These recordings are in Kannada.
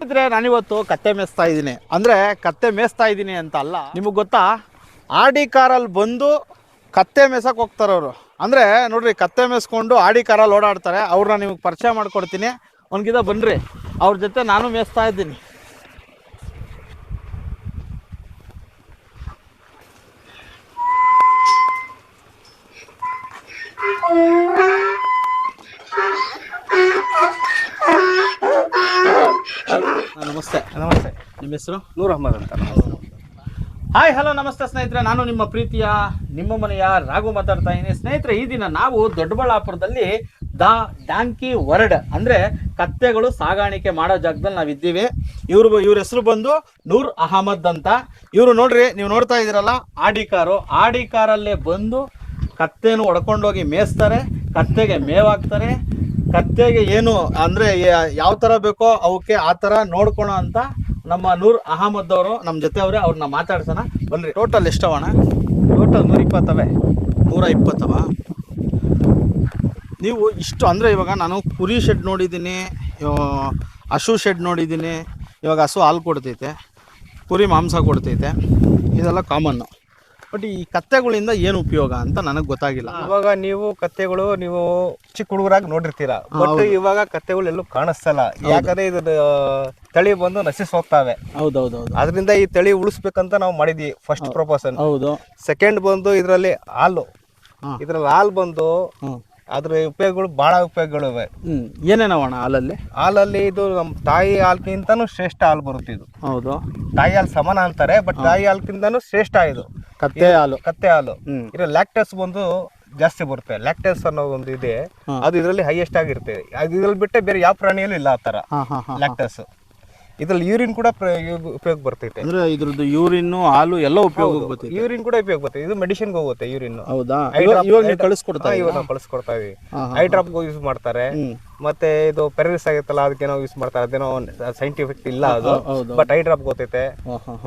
ಇದ್ರೆ ನಾನಿವತ್ತು ಕತ್ತೆ ಮೇಯಿಸ್ತಾ ಇದ್ದೀನಿ. ಅಂದರೆ ಕತ್ತೆ ಮೇಯಿಸ್ತಾ ಇದ್ದೀನಿ ಅಂತ ಅಲ್ಲ, ನಿಮಗೆ ಗೊತ್ತಾ, ಆಡಿ ಕಾರಲ್ಲಿ ಬಂದು ಕತ್ತೆ ಮೇಯ್ಸಕ್ಕೆ ಹೋಗ್ತಾರೆ ಅವರು. ಅಂದರೆ ನೋಡ್ರಿ, ಕತ್ತೆ ಮೇಯಿಸ್ಕೊಂಡು ಆಡಿ ಕಾರಲ್ಲಿ ಓಡಾಡ್ತಾರೆ. ಅವ್ರನ್ನ ನಿಮಗೆ ಪರಿಚಯ ಮಾಡಿಕೊಡ್ತೀನಿ. ಒಂದ್ಗಿದ ಬನ್ನಿರಿ, ಅವ್ರ ಜೊತೆ ನಾನು ಮೇಯಿಸ್ತಾ ಇದ್ದೀನಿ. ನಮಸ್ತೆ. ನಮಸ್ತೆ. ನಿಮ್ಮ ಹೆಸರು? ನೂರ್ ಅಹಮದ್ ಅಂತ. ಹಾಯ್, ಹಲೋ, ನಮಸ್ತೆ ಸ್ನೇಹಿತರೆ. ನಾನು ನಿಮ್ಮ ಪ್ರೀತಿಯ ನಿಮ್ಮ ಮನೆಯ ರಾಘು ಮಾತಾಡ್ತಾ ಇದ್ದೀನಿ. ಸ್ನೇಹಿತರೆ, ಈ ದಿನ ನಾವು ದೊಡ್ಡಬಳ್ಳಾಪುರದಲ್ಲಿ ಡಾಂಕಿ ವರ್ಡ್ ಅಂದರೆ ಕತ್ತೆಗಳು ಸಾಗಾಣಿಕೆ ಮಾಡೋ ಜಾಗದಲ್ಲಿ ನಾವಿದ್ದೀವಿ. ಇವ್ರ ಹೆಸರು ಬಂದು ನೂರ್ ಅಹಮದ್ ಅಂತ. ಇವರು ನೋಡ್ರಿ, ನೀವು ನೋಡ್ತಾ ಇದ್ದೀರಲ್ಲ, ಆಡಿ ಕಾರಲ್ಲೇ ಬಂದು ಕತ್ತೆನು ಹೊಡ್ಕೊಂಡೋಗಿ ಮೇಯಿಸ್ತಾರೆ, ಕತ್ತೆಗೆ ಮೇವಾಕ್ತಾರೆ, ಕತ್ತೆಗೆ ಏನು ಅಂದರೆ ಯಾವ ಥರ ಬೇಕೋ ಅವಕ್ಕೆ ಆ ಥರ ನೋಡ್ಕೊಳೋ ಅಂತ ನಮ್ಮ ನೂರ್ ಅಹಮದ್ ಅವರು ನಮ್ಮ ಜೊತೆ ಅವರೇ. ಅವ್ರನ್ನ ಮಾತಾಡ್ಸೋಣ ಬನ್ರಿ. ಟೋಟಲ್ ಎಷ್ಟವಣ? ಟೋಟಲ್ 120. 120. ನೀವು ಇಷ್ಟು ಅಂದರೆ, ಇವಾಗ ನಾನು ಕುರಿ ಶೆಡ್ ನೋಡಿದ್ದೀನಿ, ಹಸು ಶೆಡ್ ನೋಡಿದ್ದೀನಿ. ಇವಾಗ ಹಸು ಹಾಲು ಕೊಡ್ತೈತೆ, ಕುರಿ ಮಾಂಸ ಕೊಡ್ತೈತೆ, ಇದೆಲ್ಲ ಕಾಮನ್ನು. ಬಟ್ ಈ ಕತ್ತೆಗಳಿಂದ ಏನು ಉಪಯೋಗ ಅಂತ ನನಗೆ ಗೊತ್ತಾಗಿಲ್ಲ. ಇವಾಗ ನೀವು ಕತ್ತೆಗಳು ನೀವು ಚಿಕ್ಕ ಹುಡುಗರಾಗಿ ನೋಡಿರ್ತೀರಾ, ಬಟ್ ಇವಾಗ ಕತ್ತೆಗಳು ಎಲ್ಲೂ ಕಾಣಿಸ್ತಲ್ಲ. ಯಾಕಂದ್ರೆ ಇದು ತಳಿ ಬಂದು ನಶಿಸ್ ಹೋಗ್ತಾವೆ. ಹೌದೌದು. ಅದರಿಂದ ಈ ತಳಿ ಉಳಿಸ್ಬೇಕಂತ ನಾವು ಮಾಡಿದ್ವಿ ಫಸ್ಟ್ ಪ್ರಪೋಸಲ್. ಹೌದು. ಸೆಕೆಂಡ್ ಬಂದು ಇದರಲ್ಲಿ ಹಾಲು ಬಂದು ಅದ್ರ ಉಪಯೋಗಗಳು ಬಹಳ ಉಪಯೋಗಗಳಿವೆ. ಏನೇನವಣ ಹಾಲಲ್ಲಿ ಇದು ನಮ್ಮ ತಾಯಿ ಹಾಲ್ಕಿಂತನೂ ಶ್ರೇಷ್ಠ ಹಾಲು ಬರುತ್ತೆ. ಇದು ಹೌದು, ತಾಯಿ ಹಾಲು ಸಮಾನ ಅಂತಾರೆ, ಬಟ್ ತಾಯಿ ಹಾಲ್ಕಿಂತನೂ ಶ್ರೇಷ್ಠ ಇದು ಕತ್ತೆ ಹಾಲು. ಇದ್ರ ಲ್ಯಾಕ್ಟಸ್ ಬಂದು ಜಾಸ್ತಿ ಬರುತ್ತೆ. ಲ್ಯಾಕ್ಟಸ್ ಅನ್ನೋ ಒಂದು ಇದೆ, ಅದು ಇದರಲ್ಲಿ ಹೈಯೆಸ್ಟ್ ಆಗಿರುತ್ತೆ. ಇದ್ರಲ್ಲಿ ಬಿಟ್ಟೆ ಬೇರೆ ಯಾವ ಪ್ರಾಣಿಯಲ್ಲೂ ಇಲ್ಲ ಆ ತರ ಲ್ಯಾಕ್ಟಸ್. ಇದ್ರಲ್ಲಿ ಯೂರಿನ್ ಕೂಡ ಉಪಯೋಗ ಬರ್ತೈತೆ. ಅಂದ್ರೆ ಇದ್ರದ್ದು ಯೂರಿನ್, ಹಾಲು ಎಲ್ಲ ಉಪಯೋಗ ಬರ್ತೈತೆ. ಯೂರಿನ್ ಕೂಡ ಉಪಯೋಗ ಬರ್ತೈತೆ. ಇದು ಮೆಡಿಸಿನ್ಗೆ ಹೋಗುತ್ತೆ ಯೂರಿನ್. ಹೌದಾ? ಇವಾಗ ಕಳಿಸ್ಕೊಡ್ತಾ ಇದೀವಿ. ಐ ಡ್ರಾಪ್ ಯೂಸ್ ಮಾಡ್ತಾರೆ. ಮತ್ತೆ ಇದು ಪೆರರಿಸ್ ಆಗಿತ್ತಲ್ಲ, ಅದಕ್ಕೆ ನಾವು ಯೂಸ್ ಮಾಡ್ತಾರೆ. ಅದೇನೋ ಸೈಂಟಿಫಿಕ್ ಇಲ್ಲ ಅದು, ಬಟ್ ಐ ಡ್ರಾಪ್ ಗೊತ್ತೈತೆ,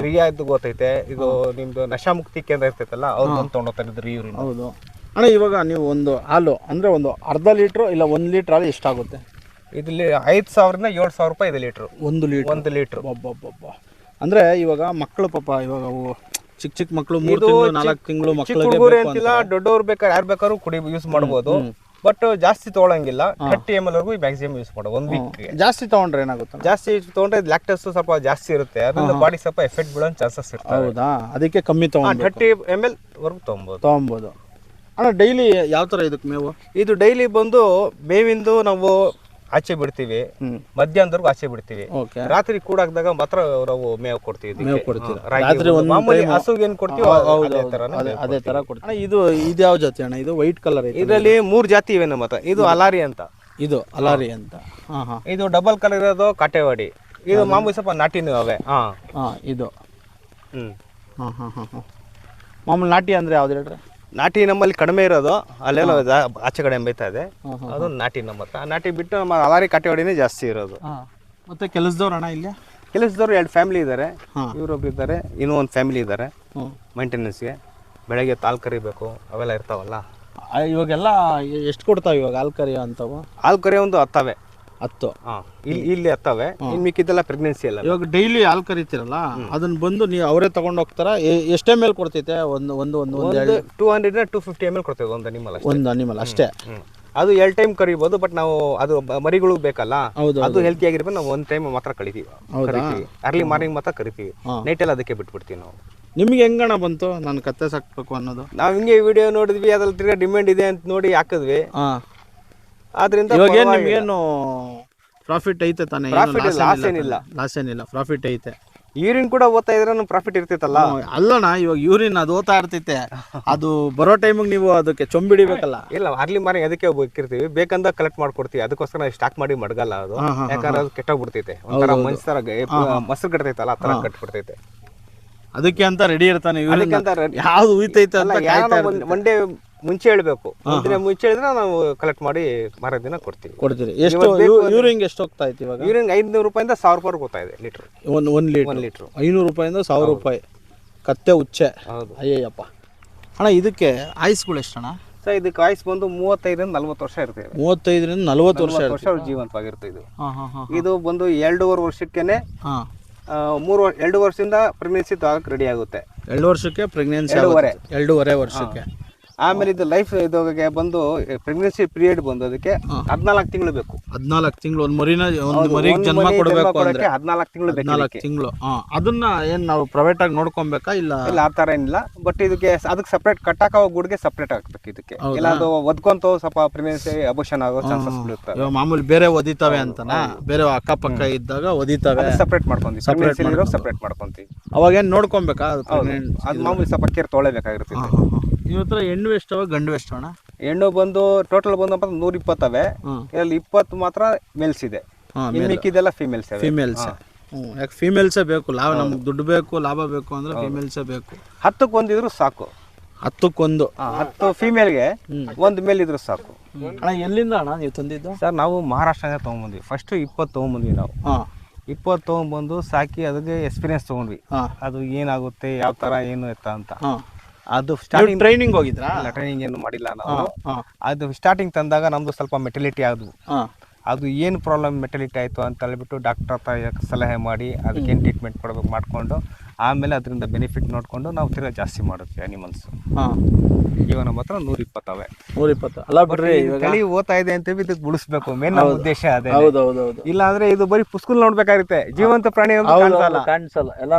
ರಿಯಾಯ್ದು ಗೊತ್ತೈತೆ. ಇದು ನಿಮ್ದು ನಶಾ ಮುಕ್ತಿ ಕೇಂದ್ರ ಇರ್ತೈತಲ್ಲ, ಅವ್ರು ಬಂದು ತಗೊಂಡೋಗ್ತಾರೆ ಇದ್ರ ಯೂರಿನ್. ಹೌದು ಅಣ್ಣ. ಇವಾಗ ನೀವು ಒಂದು ಹಾಲು ಅಂದ್ರೆ ಒಂದು ಅರ್ಧ ಲೀಟ್ರು ಇಲ್ಲ 1 ಲೀಟ್ರ್ ಹಾಲು ಎಷ್ಟಾಗುತ್ತೆ? ಇಲ್ಲಿ 5,000ರಿಂದ 7,000 ರೂಪಾಯಿ ಇದೆ ಲೀಟ್ರು. 1 ಲೀಟ್ರು. ಅಂದ್ರೆ ಇವಾಗ ಮಕ್ಕಳು ಪಾಪ, ಇವಾಗ ಚಿಕ್ಕ ಮಕ್ಕಳು 3 ತಿಂಗಳು 4 ತಿಂಗಳು ಮಕ್ಕಳಿಗೆ ಅಂತಿಲ್ಲ, ದೊಡ್ಡವ್ರು ಬೇಕಾದ್ರೆ ಯಾರು ಬೇಕಾದ್ರೂ ಕುಡಿ ಯೂಸ್ ಮಾಡ್ಬೋದು. ಬಟ್ ಜಾಸ್ತಿ ತಗೊಳಂಗಿಲ್ಲ. 30 ml ವರೆಗೂ ಮ್ಯಾಕ್ಸಿಮಮ್ ಯೂಸ್ ಮಾಡೋದು ಒಂದು ವೀಕ್ಗೆ. ಜಾಸ್ತಿ ತಗೊಂಡ್ರೆ ಏನಾಗುತ್ತೆ? ಜಾಸ್ತಿ ತಗೊಂಡ್ರೆ ಲ್ಯಾಕ್ಟಸ್ ಸ್ವಲ್ಪ ಜಾಸ್ತಿ ಇರುತ್ತೆ, ಅದರಿಂದ ಬಾಡಿ ಸ್ವಲ್ಪ ಎಫೆಕ್ಟ್ ಬೀಳೋ ಚಾನ್ಸಸ್ ಇರುತ್ತೆ. ಹೌದಾ? ಅದಕ್ಕೆ ಕಮ್ಮಿ ತಗೊಂಡು 30 ml ವರೆಗೂ ತಗೊಬೋದು. ಅಣ್ಣ, ಡೈಲಿ ಯಾವ ಥರ ಇದಕ್ಕೆ ಮೇವು? ಇದು ಡೈಲಿ ಬಂದು ಮೇವಿಂದು ನಾವು ಆಚೆ ಬಿಡ್ತೀವಿ, ಮಧ್ಯಾಹ್ನದವರೆಗೂ ಆಚೆ ಬಿಡ್ತೀವಿ. ರಾತ್ರಿ ಕೂಡಾಕ್ದಾಗ ಮಾತ್ರ ನಾವು ಮೇವು ಕೊಡ್ತೀವಿ. ಮಾಮೂಲಿ ಹಸುಗೆ ಏನ್ ಕೊಡ್ತೀವಿ ಅದೇ ತರ ಕೊಡ್ತೀವಿ. ಇದು ಯಾವ ಜಾತಿ ಅಣ್ಣ? ಇದು ವೈಟ್ ಕಲರ್. ಇದರಲ್ಲಿ 3 ಜಾತಿ ಇವೆ ನಮ್ಮ ಹತ್ರ. ಇದು ಅಲಾರಿ ಅಂತ. ಇದು ಡಬಲ್ ಕಲರ್ ಇರೋದು ಕಾಟೆವಾಡಿ. ಇದು ಮಾಮೂಲಿ ಸ್ವಲ್ಪ ನಾಟಿನೂ ಅವೆ. ಇದು ಮಾಮೂಲಿ ನಾಟಿ ಅಂದ್ರೆ ಯಾವ್ದು ಹೇಳ್ರಿ? ನಾಟಿ ನಮ್ಮಲ್ಲಿ ಕಡಿಮೆ ಇರೋದು, ಅಲ್ಲೆಲ್ಲ ಆಚೆ ಕಡೆ ಬೈತಾ ಇದೆ, ಅದು ನಾಟಿ ನಮ್ಮ ಹತ್ರ. ನಾಟಿ ಬಿಟ್ಟು ನಮ್ಮ ಅಲಾರಿ ಕಾಟೆವಾಡಿನೇ ಜಾಸ್ತಿ ಇರೋದು. ಮತ್ತೆ ಕೆಲಸದವ್ರು ಅಣ್ಣ? ಇಲ್ಲಿ ಕೆಲಸದವ್ರು 2 ಫ್ಯಾಮಿಲಿ ಇದ್ದಾರೆ. ಇವರೊಬ್ರು ಇದ್ದಾರೆ, ಇನ್ನೂ ಒಂದು ಫ್ಯಾಮಿಲಿ ಇದ್ದಾರೆ ಮೇಂಟೆನೆನ್ಸ್ಗೆ. ಬೆಳಗ್ಗೆ ಹಾಲು ಕರಿಬೇಕು, ಅವೆಲ್ಲ ಇರ್ತಾವಲ್ಲ. ಇವಾಗೆಲ್ಲ ಎಷ್ಟು ಕೊಡ್ತಾವೆ ಇವಾಗ ಹಾಲು ಕರಿ ಅಂತವು? ಹಾಲು ಕರಿ ಒಂದು 10. 10 ಇಲ್ಲಿ 10. ಇನ್ನು ಮಿಕ್ಕಿದ್ದೆಲ್ಲ ಪ್ರೆಗ್ನೆನ್ಸಿ ಅಲ್ಲ. ಇವಾಗ ಡೈಲಿ ಹಾಲು ಕರಿತೀರಲ್ಲ, ಅದನ್ನ ಬಂದು ನೀವು ಅವರೇ ತಗೊಂಡು ಹೋಗ್ತಾರ? ಎಷ್ಟೇ ಮೇಲೆ ಕೊಡ್ತೈತೆ? ಒಂದು 200 250 ml ಕೊಡ್ತೇವೆ ಒಂದು ಅನಿಮಲ್ ಅಷ್ಟೇ. ಅದು 2 ಟೈಮ್ ಕರಿಬೋದು, ಬಟ್ ನಾವು ಅದು ಮರಿಗಳಿಗೆ ಬೇಕಲ್ಲ, ಅದು ಹೆಲ್ತಿ ಆಗಿರ್ಬೇಕು. ನಾವು 1 ಟೈಮ್ ಮಾತ್ರ ಕರಿತೀವಿ. ಅರ್ಲಿ ಮಾರ್ನಿಂಗ್ ಮಾತ್ರ ಕರಿತೀವಿ, ನೈಟ್ ಎಲ್ಲ ಅದಕ್ಕೆ ಬಿಟ್ಬಿಡ್ತೀವಿ ನಾವು. ನಿಮ್ಗೆ ಹೆಂಗಣ ಬಂತು ನಾನು ಕತ್ತೆ ಸಾಕ್ಬೇಕು ಅನ್ನೋದು? ನಾವು ಹಿಂಗೆ ವಿಡಿಯೋ ನೋಡಿದ್ವಿ, ಅದ್ರಲ್ಲಿ ತಿರ್ಗಾ ಡಿಮ್ಯಾಂಡ್ ಇದೆ ಅಂತ ನೋಡಿ ಹಾಕಿದ್ವಿ. ಆದ್ರಿಂದ ನಿಮ್ಗೇನು ಪ್ರಾಫಿಟ್ ಐತೆ ತಾನೆ? ಲಾಸ್ ಏನಿಲ್ಲ, ಪ್ರಾಫಿಟ್ ಐತೆ. ಯೂರಿನ್ ಕೂಡ ಓದ್ತಾ ಇದ್ರೆ ನಮ್ಗೆ ಪ್ರಾಫಿಟ್ ಇರ್ತೈತಲ್ಲ. ಅಲ್ಲಣ್ಣ, ಇವಾಗ ಯೂರಿನ್ ಅದು ಓದ್ತಾ ಇರ್ತೈತೆ, ಅದು ಬರೋ ಟೈಮಿಗೆ ನೀವು ಅದಕ್ಕೆ ಚೊಂಬಿಡಿಬೇಕಲ್ಲ. ಇಲ್ಲ, ಅರ್ಲಿ ಮಾರ್ನಿಂಗ್ ಅದಕ್ಕೆ ಬೇಕಿರ್ತೀವಿ, ಬೇಕಂದ ಕಲೆಕ್ಟ್ ಮಾಡ್ಕೊಡ್ತೀವಿ. ಅದಕ್ಕೋಸ್ಕರ ನಾವು ಸ್ಟಾಕ್ ಮಾಡಿ ಮಡಗಲ್ಲ ಅದು, ಯಾಕಂದ್ರೆ ಅದು ಕೆಟ್ಟೋಗ್ಬಿಡ್ತೈತೆ. ಒಂಥರ ಮನ್ಸ್ ತರ ಮೊಸರು ಕಟ್ತೈತಲ್ಲ, ಆ ತರ ಕಟ್ಬಿಡ್ತೈತೆ. ಅದಕ್ಕೆ ಅಂತ ರೆಡಿ ಇರ್ತಾನೆ. ಯಾವ್ದು ಉಯ್ತೈತೆ ಅಂತ ಒನ್ ಡೇ ಮುಂಚೆ ಹೇಳ್ಬೇಕು. ಮುಂಚೆ ಹೇಳಿದ್ರೆ ನಾವು ಕಲೆಕ್ಟ್ ಮಾಡಿ ಮಾರೋ ದಿನ ಕೊಡ್ತೀವಿ. ಎಷ್ಟು ಯೂರಿನ್ ಎಷ್ಟು ಹೋಗ್ತಾ ಇತ್ತು ಇವಾಗ? ಯೂರಿನ್ 500 ರೂಪಾಯಿಂದ 1000 ರೂಪಾಯಿ ಹೋಗ್ತಾ ಇದೆ ಲೀಟರ್. 1 ಲೀಟರ್ 500 ರೂಪಾಯಿಂದ 1000 ರೂಪಾಯಿ. ಕತ್ತೆ ಉಚ್ಚೆ. ಹೌದು. ಅಯ್ಯಯ್ಯಪ್ಪ. ಅಣ್ಣ, ಇದಕ್ಕೆ ಆಯುಸ್ಗಳು ಎಷ್ಟಣ್ಣ? ಸೊ ಇದಕ್ಕೆ ಆಯುಸ್ ಬಂದು 35ರಿಂದ 40 ವರ್ಷ ಇರ್ತೇವೆ. 35ರಿಂದ 40 ವರ್ಷ ಅವ್ರು ಜೀವಂತವಾಗಿರುತ್ತೆ ಇದು. ಹಾಂ ಹಾಂ ಹಾಂ ಇದು ಬಂದು 2.5 ವರ್ಷಕ್ಕೇನೆ ಹಾಂ 2 ವರ್ಷದಿಂದ ಪ್ರೆಗ್ನೆನ್ಸಿ ತಗೋಕೆ ರೆಡಿ ಆಗುತ್ತೆ. 2 ವರ್ಷಕ್ಕೆ ಪ್ರೆಗ್ನೆನ್ಸಿ 2.5 ವರ್ಷಕ್ಕೆ. ಆಮೇಲೆ ಇದು ಲೈಫ್ ಇದಕ್ಕೆ ಬಂದು ಪ್ರೆಗ್ನೆನ್ಸಿ ಪೀರಿಯಡ್ ಬಂದು ಅದಕ್ಕೆ 14 ತಿಂಗಳು ಬೇಕು. 14 ತಿಂಗಳು ಒಂದು ಮರಿಗೆ ಜನ್ಮ ಕೊಡಬೇಕು ಅಂದ್ರೆ 14 ತಿಂಗಳು ಬೇಕು. 14 ತಿಂಗಳು. ಅದನ್ನ ಏನ್ ನಾವು ಪ್ರೈವೇಟ್ ಆಗಿ ನೋಡ್ಕೊಬೇಕಾ ಇಲ್ಲ? ಇಲ್ಲ, ಆ ಥರ ಏನಿಲ್ಲ. ಬಟ್ ಇದಕ್ಕೆ ಅದಕ್ಕೆ ಸಪ್ರೇಟ್ ಕಟ್ಟಾಕೋ ಗುಡ್ಗೆ ಸಪ್ರೇಟ್ ಆಗ್ಬೇಕು ಇದಕ್ಕೆ. ಇಲ್ಲ ಅದು ಒದ್ಕೊಂತ ಸ್ವಲ್ಪ ಪ್ರೆಗ್ನೆನ್ಸಿ ಅಬೋಷನ್ ಆಗೋ ಚಾನ್ಸಸ್ ಇರ್ತವೆ. ಇವಾಗ ಮಾಮೂಲಿ ಬೇರೆ ಒದಿತಾವೆ ಅಂತನಾ? ಬೇರೆ ಅಕ್ಕಪಕ್ಕ ಇದ್ದಾಗ ಒದಿತಾವೆ, ಸಪ್ರೇಟ್ ಮಾಡ್ಕೊಂತೀವಿ. ಸಪ್ರೇಟ್ ಮಾಡ್ಕೊಂತೀವಿ. ಅವಾಗ ಏನ್ ನೋಡ್ಕೊಬೇಕಾ? ಅದು ಮಾಮೂಲಿ ಸ್ವಲ್ಪ ಕೇರ್ ತೊಗೊಳ್ಳೇಬೇಕಾಗಿರುತ್ತೆ. ನಿಮ್ಮ ಹತ್ರ ಹೆಣ್ಣು ಎಷ್ಟವ ಗಂಡು ಎಷ್ಟವಣ? ಹೆಣ್ಣು ಬಂದು ಟೋಟಲ್ ಬಂದು 120 ಅವೆ. ಇದರಲ್ಲಿ 20 ಮಾತ್ರ ಮೇಲ್ಸ್ ಇದೆ, ಮಿಕ್ಕಿದೆಲ್ಲ ಫೀಮೇಲ್ಸ್. ಯಾಕೆ ಫೀಮೇಲ್ಸೇ ಬೇಕು? ನಮ್ಗೆ ದುಡ್ಡು ಬೇಕು, ಲಾಭ ಬೇಕು ಅಂದ್ರೆ ಫೀಮೇಲ್ಸೇ ಬೇಕು. 10ಕ್ಕೆ ಒಂದಿದ್ರು ಸಾಕು. 10ಕ್ಕೆ 10 ಫೀಮೇಲ್ಗೆ 1 ಮೇಲ್ ಇದ್ರು ಸಾಕು. ಅಣ್ಣ ಎಲ್ಲಿಂದ ಅಣ್ಣ ನೀವು ತಂದಿದ್ದು? ಸರ್ ನಾವು ಮಹಾರಾಷ್ಟ್ರದಿಂದ ತೊಗೊಂಬಂದ್ವಿ. ಫಸ್ಟ್ 20 ತೊಗೊಂಬಂದ್ವಿ ನಾವು. 20 ತೊಗೊಂಬಂದು ಸಾಕಿ ಅದಕ್ಕೆ ಎಕ್ಸ್ಪೀರಿಯನ್ಸ್ ತೊಗೊಂಡ್ವಿ. ಅದು ಏನಾಗುತ್ತೆ, ಯಾವ ಥರ ಏನು ಎತ್ತ ಅಂತ. ಅದು ಸ್ಟಾರ್ಟಿಂಗ್ ಟ್ರೈನಿಂಗ್ ಹೋಗಿದ್ರಾ? ಟ್ರೈನಿಂಗ್ ಏನು ಮಾಡಿಲ್ಲ ನಾವು. ಅದು ಸ್ಟಾರ್ಟಿಂಗ್ ತಂದಾಗ ನಮ್ದು ಸ್ವಲ್ಪ ಮೆಟಲಿಟಿ ಆದವು. ಅದು ಏನು ಪ್ರಾಬ್ಲಮ್ ಮೆಟಲಿಟಿ ಆಯಿತು ಅಂತ ಹೇಳ್ಬಿಟ್ಟು ಡಾಕ್ಟರ್ ಹತ್ರ ಸಲಹೆ ಮಾಡಿ ಅದಕ್ಕೇನು ಟ್ರೀಟ್ಮೆಂಟ್ ಕೊಡಬೇಕು ಮಾಡಿಕೊಂಡು ಆಮೇಲೆ ಅದರಿಂದ ಬೆನಿಫಿಟ್ ನೋಡಿಕೊಂಡು ನಾವು ತಿರ್ಗಾ ಜಾಸ್ತಿ ಮಾಡಿದ್ವಿ ಅನಿಮಲ್ಸ್. ಇವಾಗ ನಮ್ಮ ಹತ್ರ 120 ಅವೆ. 120 ಅಲ್ಲ ಬಿಡ್ರಿ, ತಳಿ ಓದ್ತಾ ಇದೆ ಅಂತೇಳಿ ಇದಕ್ಕೆ ಉಳಿಸ್ಬೇಕು. ಮೇನ್ ನಮ್ಮ ಉದ್ದೇಶ ಅದೇ. ಹೌದೌದು. ಇಲ್ಲ ಅಂದ್ರೆ ಇದು ಬರೀ ಪುಸ್ತಕ ನೋಡ್ಬೇಕಾಗುತ್ತೆ, ಜೀವಂತ ಪ್ರಾಣಿ ಕಾಣಿಸಲ್ಲ.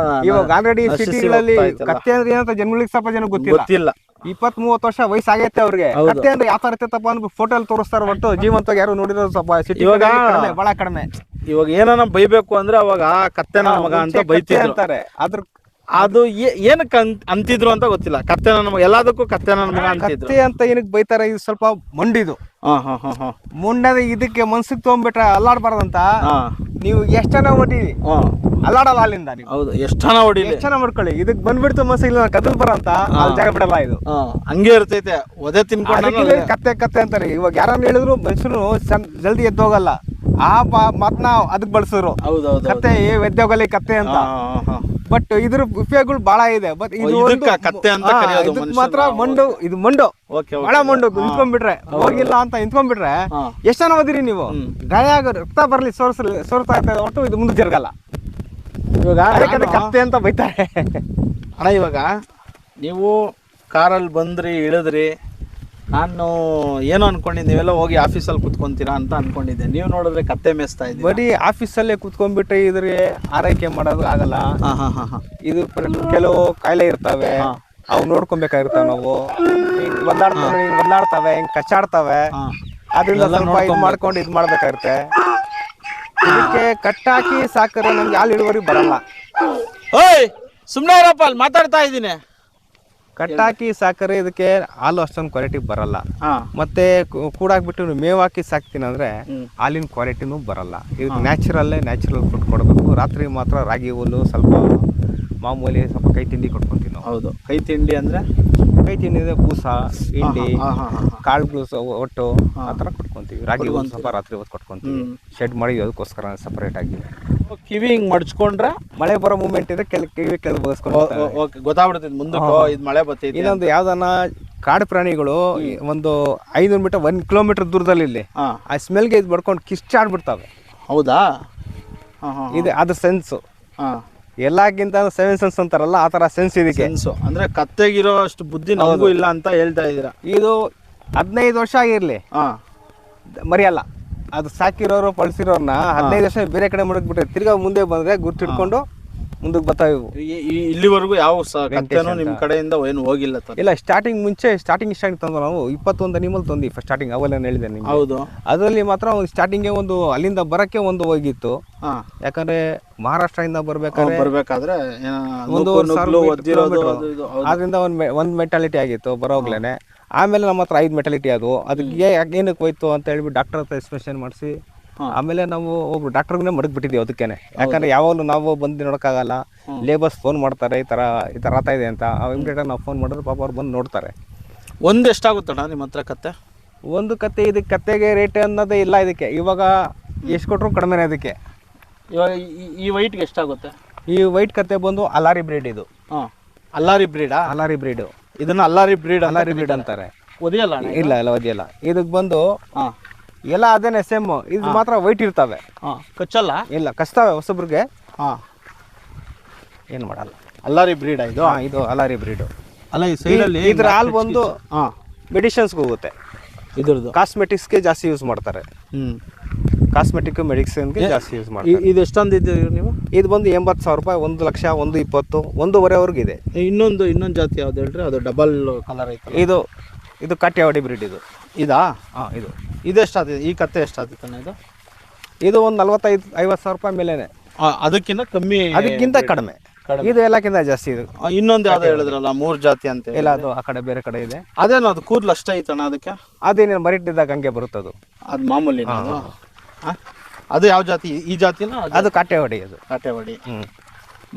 ಇವಾಗ ಆಲ್ರೆಡಿ ಸಿಟಿಗಳಲ್ಲಿ ಕತ್ತೆ ಅಂದ್ರೆ ಏನಂತ ಜನಗಳಿಗೆ ಸ್ವಲ್ಪ ಜನ ಗೊತ್ತಿಲ್ಲ. 20-30 ವರ್ಷ ವಯಸ್ಸಾಗೈತೆ ಅವ್ರಿಗೆ. ಕತ್ತೆ ಅಂದ್ರೆ ಯಾವ ತರ ಇರ್ತಪ್ಪ ಅಂದ್ರೆ ಫೋಟೋ ಅಲ್ಲಿ ತೋರಿಸ್ತಾರ, ಒಟ್ಟು ಜೀವಂತವಾಗಿ ಯಾರು ನೋಡಿರೋದು ಸ್ವಲ್ಪ ಸಿಟಿ ಬಹಳ ಕಡಿಮೆ. ಇವಾಗ ಏನಾನ ಬೈಬೇಕು ಅಂದ್ರೆ ಅವಾಗ ಕತ್ತೆ ನನ್ನ ಮಗ ಅಂತ ಬೈತಿರ್ತಾರೆ. ಅದು ಏನಕ್ಕೆ ಅಂತಿದ್ರು ಅಂತ ಗೊತ್ತಿಲ್ಲ. ಕತ್ತೆ ನನ್ನ ಮಗ, ಎಲ್ಲದಕ್ಕೂ ಕತ್ತೆ ನನ್ನ ಮಗ ಅಂತಿದ್ರು. ಕತ್ತೆ ಅಂತ ಏನಕ್ಕೆ ಬೈತಾರೆ? ಇದು ಸ್ವಲ್ಪ ಮಂಡಿದು. ಮುಂಡದ ಇದಕ್ಕೆ ಮನ್ಸಿಗೆ ತಗೊಂಡ್ಬಿಟ್ರೆ ಅಲ್ಲಾಡ್ಬಾರ್ದಂತ ನೀವು ಎಷ್ಟನ ಹೊಡೀರಿ, ಅಲ್ಲಾಡಲ್ಲ ಅಲ್ಲಿಂದ. ನೀವು ಹೌದು, ಎಷ್ಟನ ಮಾಡ್ಕೊಳ್ಳಿ. ಇದಕ್ಕೆ ಬಂದ್ಬಿಡ್ತು ಮನ್ಸಿಗೆ ಕದಲ್ ಬರಂತ ಅಲ್ಲಿ ಜಾಗ ಬಿಡಲ್ಲ. ಇದು ಹಂಗೆ ಇರ್ತೈತೆ. ಒದೆ ತಿನ್ಕೊಂಡು ಕತ್ತೆ ಅಂತಾರೆ. ಇವಾಗ ಯಾರನ್ನ ಹೇಳಿದ್ರು ಮನುಷ್ಯನು ಜಲ್ದಿ ಎದ್ದೋಗಲ್ಲ. ಆ ಮಾತನ್ನ ಅದಕ್ಕೆ ಬಳಸಿದ್ರು. ಕತ್ತೆ ಎದ್ದೋಗಲ್ಲ ಕತ್ತೆ ಅಂತ. ಬಟ್ ಇದ್ರ ಉಪಯೋಗಗಳು ಬಹಳ ಇದೆ. ಬಟ್ ಇದು ಕತ್ತೆ ಅಂತ ಮಾತ್ರ ಇದು ಮಂಡು ಬಹಳ ಮಂಡು. ನಿಂತ್ಕೊಂಡ್ಬಿಟ್ರೆ ಹೋಗಿಲ್ಲ ಅಂತ ನಿಂತ್ಕೊಂಡ್ಬಿಟ್ರೆ ಎಷ್ಟು ಜನ ಓದಿರಿ ನೀವು? ಗಾಯ ರಕ್ತ ಬರ್ಲಿ ಸೋರ್ತಾ ಇರ್ತದೆ, ಒಟ್ಟು ಇದು ಮುಂದೆ ಜರುಗಲ್ಲ. ಇವಾಗ ಕತ್ತೆ ಅಂತ ಬೈತಾರೆ. ಅಣ್ಣ ಇವಾಗ ನೀವು ಕಾರಲ್ಲಿ ಬಂದ್ರಿ, ಇಳಿದ್ರಿ, ನಾನು ಏನೋ ಅನ್ಕೊಂಡಿದ್ದೆ ನೀವೆಲ್ಲ ಹೋಗಿ ಆಫೀಸಲ್ಲಿ ಕುತ್ಕೊಂತೀರಾ ಅಂತ ಅನ್ಕೊಂಡಿದ್ದೆ. ನೀವು ನೋಡಿದ್ರೆ ಕತ್ತೆ ಮೇಯಿಸ್ತಾ ಇದ್ದೀವಿ. ಬರೀ ಆಫೀಸಲ್ಲೇ ಕುತ್ಕೊಂಡ್ಬಿಟ್ರೆ ಇದ್ರೆ ಆರೈಕೆ ಮಾಡೋದು ಆಗಲ್ಲ. ಇದು ಕೆಲವು ಕಾಯಿಲೆ ಇರ್ತವೆ, ಅವು ನೋಡ್ಕೊಬೇಕಾಗಿರ್ತಾವ. ನಾವು ಬದಲಾಡ್ತವೆ, ಹಿಂಗ್ ಕಚ್ಚಾಡ್ತವೆ. ಅದರಿಂದ ಸ್ವಲ್ಪ ಇದು ಮಾಡ್ಕೊಂಡು ಇದು ಮಾಡ್ಬೇಕಾಗಿರುತ್ತೆ. ಇದಕ್ಕೆ ಕಟ್ಟಾಕಿ ಸಾಕರೆ ನಮ್ಗೆ ಹಾಲು ಇಳುವರಿ ಬರಲ್ಲ. ಓಯ್ ಸುಮ್ಮನೆ ಇರಪ್ಪ, ಅಲ್ಲಿ ಮಾತಾಡ್ತಾ ಇದ್ದೀನಿ. ಕಟ್ಟಾಕಿ ಸಾಕರೆ ಇದಕ್ಕೆ ಹಾಲು ಅಷ್ಟೊಂದು ಕ್ವಾಲಿಟಿ ಬರಲ್ಲ. ಮತ್ತೆ ಕೂಡಾಕ್ಬಿಟ್ಟು ಮೇವು ಹಾಕಿ ಸಾಕ್ತೀನಿ ಅಂದ್ರೆ ಹಾಲಿನ ಕ್ವಾಲಿಟಿನೂ ಬರಲ್ಲ. ಇದಕ್ಕೆ ನ್ಯಾಚುರಲ್ ಫುಡ್ ಕೊಡಬೇಕು. ರಾತ್ರಿ ಮಾತ್ರ ರಾಗಿ ಹುಲ್ಲು, ಸ್ವಲ್ಪ ಮಾಮೂಲಿ ಸ್ವಲ್ಪ ಕೈ ತಿಂಡಿ ಕೊಟ್ಕೊಂತೀವಿ ನಾವು. ಹೌದು, ಕೈ ತಿಂಡಿ ಅಂದ್ರೆ ಕೈ ತಿಂಡಿ ಅಂದ್ರೆ ಬೂಸ, ಹಿಂಡಿ, ಕಾಳುಗಳು ಒಟ್ಟು ಆ ಥರ ಕೊಟ್ಕೊಂತೀವಿ. ರಾಗಿ ಹುಲ್ಲು ಸ್ವಲ್ಪ ರಾತ್ರಿ ಹೊತ್ತು ಕೊಟ್ಕೊಂತೀವಿ. ಶೆಡ್ ಮಾಡಿ ಅದಕ್ಕೋಸ್ಕರ ಸಪರೇಟ್ ಆಗಿ. ಕಿವಿ ಹಿಂಗ್ ಮಡ್ಚ್ಕೊಂಡ್ರೆ ಮಳೆ ಬರೋ ಮೂಮೆಂಟ್ ಇದೆ, ಕಿವಿ ಕೆಳಗೆ ಬಗ್ಸ್ಕೊಂಡು ಗೊತ್ತಾಗ್ಬಿಡ್ತೈತೆ ಮುಂದಕ್ಕೆ ಇದು ಮಳೆ ಬರ್ತೈತೆ. ಇನ್ನೊಂದು ಯಾವ್ದನ್ನ ಕಾಡು ಪ್ರಾಣಿಗಳು ಒಂದು 500 ಮೀಟರ್ 1 ಕಿಲೋಮೀಟರ್ ದೂರದಲ್ಲಿ ಇಲ್ಲಿ ಆ ಸ್ಮೆಲ್ಗೆ ಇದು ಬಡ್ಕೊಂಡು ಕಿಚ್ಚಾಡ್ಬಿಡ್ತಾವೆ. ಹೌದಾ? ಇದು ಅದು ಸೆನ್ಸು. ಎಲ್ಲಕ್ಕಿಂತ 7 ಸೆನ್ಸ್ ಅಂತಾರಲ್ಲ, ಆ ಥರ ಸೆನ್ಸ್ ಇದಕ್ಕೆ. ಅಂದ್ರೆ ಕತ್ತೆಗಿರೋ ಅಷ್ಟು ಬುದ್ಧಿ ನಮಗೂ ಇಲ್ಲ ಅಂತ ಹೇಳ್ತಾ ಇದ್ದೀರಾ. ಇದು 15 ವರ್ಷ ಆಗಿರ್ಲಿ ಮರಿಯಲ್ಲ. ಅದು ಸಾಕಿರೋರು ಪಳಿಸಿರೋರ್ನ 15 ವರ್ಷ ಬೇರೆ ಕಡೆ ಮಡಗ್ಬಿಟ್ರೆ ತಿರ್ಗಾ ಮುಂದೆ ಬಂದ್ರೆ ಗುರ್ತಿಡ್ಕೊಂಡು ಮುಂದಕ್ಕೆ ಬರ್ತಾವೆ. ಇಲ್ಲಿವರೆಗೂ ಯಾವ ಕತ್ತೆನೂ ನಿಮ್ಮ ಕಡೆಯಿಂದ ಏನು ಹೋಗಿಲ್ಲ? ಇಲ್ಲ, ಸ್ಟಾರ್ಟಿಂಗ್ ತಂದು ನಾವು 21 ಅನಿಮಲ್ ತಂದ್ವಿ ಫಸ್ಟ್ ಸ್ಟಾರ್ಟಿಂಗ್. ಅವೆಲ್ಲ ಹೇಳಿದೆ ನಿಮ್ಗೆ. ಹೌದು, ಅದರಲ್ಲಿ ಮಾತ್ರ ಸ್ಟಾರ್ಟಿಂಗ್ ಒಂದು ಅಲ್ಲಿಂದ ಬರಕ್ಕೆ ಒಂದು ಹೋಗಿತ್ತು. ಯಾಕಂದ್ರೆ ಮಹಾರಾಷ್ಟ್ರದಿಂದ ಬರ್ಬೇಕಾದ್ರೆ ಒಂದು ಅದರಿಂದ ಒಂದ್ ಮೆಟಾಲಿಟಿ ಆಗಿತ್ತು ಬರೋಗ್ಲೇನೆ. ಆಮೇಲೆ ನಮ್ಮ ಹತ್ರ 5 ಮೆಟಾಲಿಟಿ ಅದು. ಅದಕ್ಕೆ ಏನಕ್ಕೆ ಹೋಯ್ತು ಅಂತ ಹೇಳ್ಬಿಟ್ಟು ಡಾಕ್ಟರ್ ಹತ್ರ ಎಕ್ಸ್ಪ್ರೆಷನ್ ಮಾಡಿಸಿ ಆಮೇಲೆ ನಾವು ಒಬ್ರು ಡಾಕ್ಟರ್ಗೆ ಮಡಗ್ಬಿಟ್ಟಿದ್ವಿ ಅದಕ್ಕೇನೆ. ಯಾಕಂದ್ರೆ ಯಾವಾಗಲೂ ನಾವು ಬಂದು ನೋಡೋಕ್ಕಾಗಲ್ಲ. ಲೇಬರ್ಸ್ ಫೋನ್ ಮಾಡ್ತಾರೆ, ಈ ಥರ ಆಗ್ತಾ ಇದೆ ಅಂತ. ಇಮಿಡಿಯೇಟಾಗಿ ನಾವು ಫೋನ್ ಮಾಡಿದ್ರೆ ಪಾಪ ಅವ್ರು ಬಂದು ನೋಡ್ತಾರೆ. ಒಂದು ಎಷ್ಟಾಗುತ್ತಣ್ಣ ನಿಮ್ಮ ಹತ್ರ ಕತ್ತೆ? ಒಂದು ಕತ್ತೆ ಇದಕ್ಕೆ ಕತ್ತೆಗೆ ರೇಟ್ ಅನ್ನೋದೇ ಇಲ್ಲ. ಇದಕ್ಕೆ ಇವಾಗ ಎಷ್ಟು ಕೊಟ್ಟರು ಕಡಿಮೆನೇ. ಇದಕ್ಕೆ ಇವಾಗ ಈ ವೈಟ್ಗೆ ಎಷ್ಟಾಗುತ್ತೆ? ಈ ವೈಟ್ ಕತ್ತೆ ಬಂದು ಅಲ್ಲಾರಿ ಬ್ರೀಡ್. ಇದು ಅಲ್ಲಾರಿ ಬ್ರೀಡಾ? ಅಲ್ಲಾರಿ ಬ್ರೀಡು. ಇದನ್ನ ಅಲ್ಲಾರಿ ಬ್ರೀಡ್ ಅಂತಾರೆ. ಒದಿಯಲ್ಲ ಅಣ್ಣ? ಇಲ್ಲ ಇಲ್ಲ ಒದಿಯಲ್ಲ. ಇದಕ್ಕೆ ಬಂದು ಹಾ ಎಲ್ಲ ಅದೇನೆ ಸೇಮ್, ಇದು ಮಾತ್ರ ವೈಟ್ ಇರ್ತವೆ. ಹಾ ಕಚ್ಚಲ್ಲ? ಇಲ್ಲ ಕಚ್ತವೆ ಹೊಸಬ್ರಿಗೆ, ಹಾ ಏನು ಮಾಡಲ್ಲ. ಅಲ್ಲಾರಿ ಬ್ರೀಡ್ ಇದು? ಇದು ಅಲಾರಿ ಬ್ರೀಡು. ಅಲ್ಲ ಈ ಸೈಡಲ್ಲಿ ಇದ್ರ ಹಾಲು ಬಂದು ಹಾ ಮೆಡಿಸಿನ್ಸ್ಗೆ ಹೋಗುತ್ತೆ. ಇದ್ರದ್ದು ಕಾಸ್ಮೆಟಿಕ್ಸ್ಗೆ ಜಾಸ್ತಿ ಯೂಸ್ ಮಾಡ್ತಾರೆ. ಕಾಸ್ಮೆಟಿಕ್ ಮೆಡಿಸಿನ್ಗೆ ಜಾಸ್ತಿ ಯೂಸ್ ಮಾಡ್ತಾರೆ. ಇದು ಎಷ್ಟೊಂದು ಇದ್ದೀರಿ ನೀವು? ಇದು ಬಂದು 80,000 ರೂಪಾಯಿ, 1,00,000, 1,20,000, 1,50,000 ಇದೆ. ಇನ್ನೊಂದು ಜಾತಿ ಯಾವ್ದು ಹೇಳ್ರಿ? ಅದು ಡಬಲ್ ಕಲರ್ ಐತಲ್ಲ, ಇದು ಕಾಟ್ಯಾವಾಡಿ ಬ್ರೀಡ್. ಇದಾ? ಹಾಂ ಇದು ಇದೆಷ್ಟಾಗ್ತದೆ ಈ ಕತ್ತೆ? ಎಷ್ಟಾಗ್ತದೆ ಇದು? ಇದು ಒಂದು 45,000-50,000 ರೂಪಾಯಿ ಮೇಲೇನೆ. ಅದಕ್ಕಿಂತ ಕಮ್ಮಿ? ಅದಕ್ಕಿಂತ ಕಡಿಮೆ. ಇದು ಎಲ್ಲಕ್ಕಿಂತ ಜಾಸ್ತಿ. ಇದು ಇನ್ನೊಂದು ಯಾವ್ದು ಹೇಳಿದ್ರಲ್ಲ 3 ಜಾತಿ ಅಂತ? ಇಲ್ಲ, ಅದು ಆ ಕಡೆ ಬೇರೆ ಕಡೆ ಇದೆ. ಅದೇನು ಅದು ಕೂದಲು ಅಷ್ಟೇ ಐತಣ್ಣ ಅದಕ್ಕೆ? ಅದೇನೇನು ಮರಿಟ್ಟಿದ್ದಾಗ ಹಂಗೆ ಬರುತ್ತದು. ಅದು ಮಾಮೂಲಿ. ಅದು ಯಾವ ಜಾತಿ? ಈ ಜಾತಿನ? ಅದು ಕಾಟ್ಯಾವಾಡಿ. ಅದು ಕಾಟೆವಾಡಿ.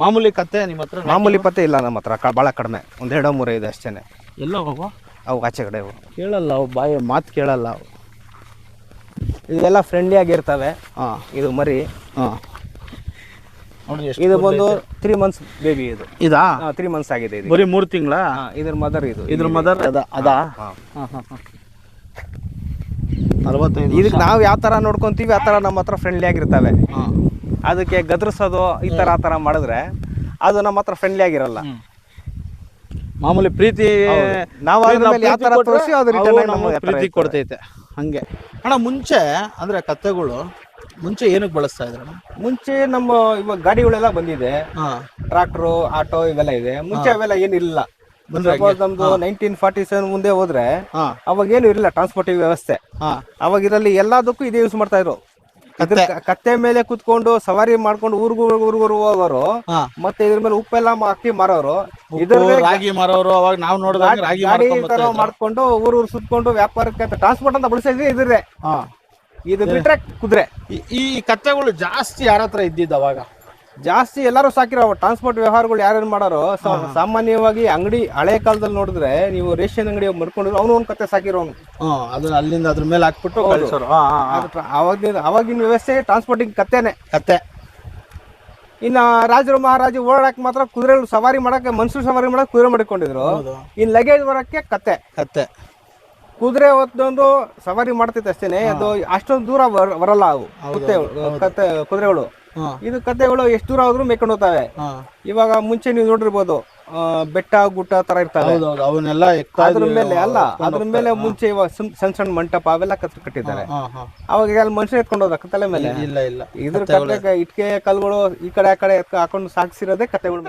ಮಾಮೂಲಿ ಕತ್ತೆ ನಿಮ್ಮ ಹತ್ರ? ಮಾಮೂಲಿ ಪತ್ತೆ ಇಲ್ಲ ನಮ್ಮ ಹತ್ರ, ಭಾಳ ಕಡಿಮೆ, ಒಂದು 2-3 ಇದೆ ಅಷ್ಟೇ. ಎಲ್ಲ ಹೋಗೋ ಅವು ಆಚೆ ಕಡೆ ಕೇಳಲ್ಲ, ಅವು ಬಾಯಿ ಮಾತು ಕೇಳಲ್ಲ ಅವು. ಇದೆಲ್ಲ ಫ್ರೆಂಡ್ಲಿ ಆಗಿರ್ತವೆ. ಹಾಂ ಇದು ಮರಿ. ಹಾಂ ನೋಡಿ, ಇದು ಬಂದು 3 months ಬೇಬಿ. ಇದು ಇದಾ? 3 months ಆಗಿದೆ. ಇದು ಬರೀ 3 ತಿಂಗಳ? ಇದ್ರ ಮದರ್. ಇದ್ರ ಮದರ್ ಅದಾ? 45. ಇದಕ್ಕೆ ನಾವು ಯಾವ ಥರ ನೋಡ್ಕೊಂತೀವಿ ಆ ಥರ ನಮ್ಮ ಹತ್ರ ಫ್ರೆಂಡ್ಲಿ ಆಗಿರ್ತವೆ. ಅದಕ್ಕೆ ಗದರ್ಸೋದು ಈ ಥರ ಆ ಥರ ಮಾಡಿದ್ರೆ ಅದು ನಮ್ಮ ಹತ್ರ ಫ್ರೆಂಡ್ಲಿ ಆಗಿರಲ್ಲ. ಮಾಮೂಲಿ ಪ್ರೀತಿ ನಾವು ಯಾವ ಥರ ತೋರಿಸಿ ಅದು ರಿಟರ್ನ್ ಪ್ರೀತಿ ಕೊಡ್ತೈತೆ ಹಂಗೆ. ಅಣ್ಣ ಮುಂಚೆ ಅಂದರೆ ಕತ್ತೆಗಳು ಮುಂಚೆ ಏನಕ್ಕೆ ಬಳಸ್ತಾ ಇದ್ರಣ್ಣ? ಮುಂಚೆ ನಮ್ಮ ಇವಾಗ ಗಾಡಿಗಳೆಲ್ಲ ಬಂದಿದೆ, ಟ್ರಾಕ್ಟ್ರು, ಆಟೋ ಇವೆಲ್ಲ ಇದೆ. ಮುಂಚೆ ಅವೆಲ್ಲ ಏನಿಲ್ಲ. ನಮ್ದು 1947 ಮುಂದೆ ಹೋದ್ರೆ ಅವಾಗ ಏನು ಇರಲಿಲ್ಲ ಟ್ರಾನ್ಸ್ಪೋರ್ಟಿಂಗ್ ವ್ಯವಸ್ಥೆ. ಅವಾಗ ಇದರಲ್ಲಿ ಎಲ್ಲದಕ್ಕೂ ಇದೇ ಯೂಸ್ ಮಾಡ್ತಾ ಇದ್ರು. ಕತ್ತೆ ಮೇಲೆ ಕುತ್ಕೊಂಡು ಸವಾರಿ ಮಾಡ್ಕೊಂಡು ಊರ್ಗೂ ಹೋಗೋರು, ಮತ್ತೆ ಇದ್ರ ಮೇಲೆ ಉಪ್ಪೆಲ್ಲ ಹಾಕಿ ಮಾರೋರು, ರಾಗಿ ಮಾರೋರು. ಅವಾಗ ನಾವು ನೋಡಿದಾಗ ರಾಗಿ ಗಾಡಿ ತರ ಮಾಡ್ಕೊಂಡು ಊರು ಸುತ್ಕೊಂಡು ವ್ಯಾಪಾರಕ್ಕೆ ಟ್ರಾನ್ಸ್ಪೋರ್ಟ್ ಅಂತ ಬಳಸಿದ್ರೆ ಇದ್ರೆ. ಇದು ಬಿಟ್ರೆ ಕುದುರೆ. ಈ ಕತ್ತೆಗಳು ಜಾಸ್ತಿ ಯಾರ ಹತ್ರ ಇದ್ದಿದ್ದು ಅವಾಗ? ಜಾಸ್ತಿ ಎಲ್ಲರೂ ಸಾಕಿರೋ ಟ್ರಾನ್ಸ್ಪೋರ್ಟ್ ವ್ಯವಹಾರಗಳು ಯಾರೇನು ಮಾಡೋರು. ಸಾಮಾನ್ಯವಾಗಿ ಅಂಗಡಿ ಹಳೆ ಕಾಲದಲ್ಲಿ ನೋಡಿದ್ರೆ ನೀವು ರೇಷನ್ ಅಂಗಡಿ ಮರ್ಕೊಂಡಿದ್ರು ಅವನು ಒಂದು ಕತ್ತೆ ಸಾಕಿರೋನು. ಅದನ್ನ ಅಲ್ಲಿಂದ ಅದ್ರ ಮೇಲೆ ಹಾಕ್ಬಿಟ್ಟು ಅವಾಗಿನ ವ್ಯವಸ್ಥೆ ಟ್ರಾನ್ಸ್ಪೋರ್ಟಿಂಗ್ ಕತ್ತೆನೆ. ಕತ್ತೆ. ಇನ್ನು ರಾಜರು ಮಹಾರಾಜರು ಓಡಾಡಕ್ ಮಾತ್ರ ಕುದುರೆಗಳು ಸವಾರಿ ಮಾಡಕ್ಕೆ, ಮನುಷ್ಯರು ಸವಾರಿ ಮಾಡಕ್ಕೆ ಕುದುರೆ ಮಾಡಿಕೊಂಡಿದ್ರು. ಇನ್ ಲಗೇಜ್ ಬರಕ್ಕೆ ಕತ್ತೆ. ಕುದುರೆ ಹೊತ್ತೊಂದು ಸವಾರಿ ಮಾಡ್ತೈತೆ ಅಷ್ಟೇನೆ, ಅದು ಅಷ್ಟೊಂದು ದೂರ ಬರಲ್ಲ ಅವು ಕುದುರೆಗಳು. ಇದು ಕತ್ತೆಗಳು ಎಷ್ಟು ದೂರ ಆದ್ರೂ ಮೇಕೊಂಡು ಹೋಗ್ತವೆ. ಇವಾಗ ಮುಂಚೆ ನೀವು ನೋಡಿರ್ಬೋದು ಬೆಟ್ಟ ಗುಟ್ಟ ತರ ಇರ್ತವೆ, ಅವನ್ನೆಲ್ಲ ಅದ್ರ ಮೇಲೆ ಅಲ್ಲ, ಅದ್ರ ಮೇಲೆ ಮುಂಚೆ ಇವಾಗ ಸಣ್ಣ ಸಣ್ಣ ಮಂಟಪ ಅವೆಲ್ಲ ಕಟ್ಟಿದ್ದಾರೆ. ಅವಾಗ ಮನುಷ್ಯ ಎತ್ಕೊಂಡು ಹೋದ ಕತ್ತಲೆ ಮೇಲೆ. ಇದ್ರ ಕತ್ತೆ ಇಟ್ಕೆ ಕಲ್ಗಳು ಈ ಕಡೆ ಆ ಕಡೆ ಹಾಕೊಂಡು ಸಾಗಿಸಿರೋದೇ ಕತ್ತೆಗಳು.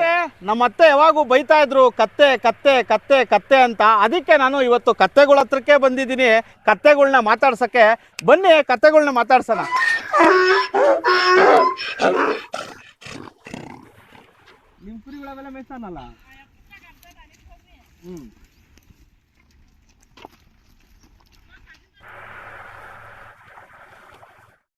ನಮ್ಮ ಅತ್ತೆ ಯಾವಾಗೂ ಬೈತಾ ಇದ್ರು ಕತ್ತೆ ಕತ್ತೆ ಕತ್ತೆ ಕತ್ತೆ ಅಂತ. ಅದಕ್ಕೆ ನಾನು ಇವತ್ತು ಕತ್ತೆಗಳ ಹತ್ರಕ್ಕೆ ಬಂದಿದ್ದೀನಿ, ಕತ್ತೆಗಳನ್ನ ಮಾತಾಡ್ಸಕ್ಕೆ. ಬನ್ನಿ ಕತ್ತೆಗಳನ್ನ ಮಾತಾಡ್ಸೋಣ. ನಿಮ್ ಕುರಿಗಳೆಲ್ಲ ಮೇಯ್ತಾನಲ್ಲ.